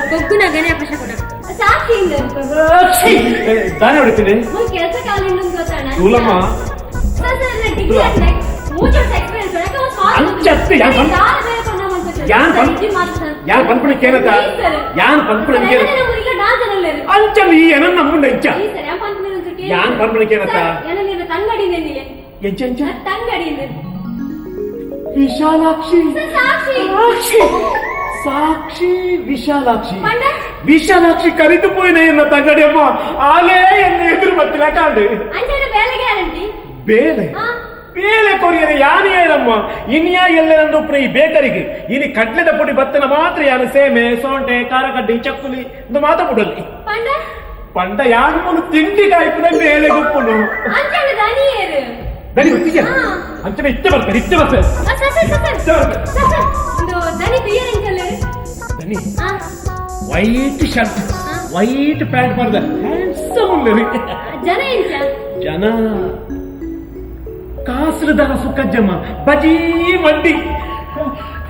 ಕೊಗ್ಗುನ ಗಣೆ ಪಶ ಕೊಡ ಸಾಕ್ಷಿಯಿಂದ ತಾನೇ ಹೊಡಿತೀನಿ ಕೆಲಸ ಕಾಲಿಂದ ಗೊತ್ತಾಣ ಕೂಲಮ್ಮ ಡಿಗ್ರಿ ಆಗಿದೆ ಮೂರು ಎಕ್ಸ್ಪೀರಿಯನ್ಸ್ ಅಂಚತ್ತೆ ಯಾನ್ ಪನ್ಪುಣಕ್ಕೆ ಏನತ್ತ ಯಾನ್ ಪನ್ಪುಣಕ್ಕೆ ಅಂಚಲ್ಲಿ ಏನನ್ನ ಮುಂದೆ ಇಚ್ಚ ಯಾನ್ ಪನ್ಪುಣಕ್ಕೆ ಏನತ್ತ ಎಂಚ ವಿಶಾಲಾಕ್ಷಿ ಸಾಕ್ಷಿ ವಿಶಾಲಾಕ್ಷಿ ವಿಶಾಲಾಕ್ಷಿ ಕರಿತು ಪೋಯಿನ ಎನ್ನ ತಂಗಡಿಯಮ್ಮ ಆಲೇ ಎನ್ನ ಎದುರು ಬತ್ತಿಲ್ಲ ಕಾಂಡು ಬೇಲೆ ಬೇಲೆ ಕೊರಿಯರೆ ಯಾನು ಹೇಳಮ್ಮ ಇನ್ಯಾ ಎಲ್ಲೆಂದು ಈ ಬೇಕರಿಗೆ ಇನಿ ಕಡ್ಲೆದ ಪುಡಿ ಬತ್ತನ ಮಾತ್ರ ಯಾನು ಸೇಮೆ ಸೋಂಟೆ ಕಾರಕಡ್ಡಿ ಚಕ್ಕುಲಿ ಇದು ಮಾತ ಬಿಡಲಿ ಪಂಡ ಯಾನು ಮುನು ತಿಂಡಿ ಕಾಯ್ಪುನ ಬೇಲೆ ಗುಪ್ಪುನು ದನಿ ಗೊತ್ತಿಗೆ ಅಂಚನೆ ಇಷ್ಟ ಬರ್ತಾರೆ ದನಿ ವೈಟ್ ಶರ್ಟ್ ವೈಟ್ ಪ್ಯಾಂಟ್ ಮಾಡ್ದ ಹ್ಯಾಂಡ್ಸಮ್ ಜನ ಕಾಸರದರ ಸುಖಜ್ಜಮ್ಮ ಬಜಿ ಮಂಡಿ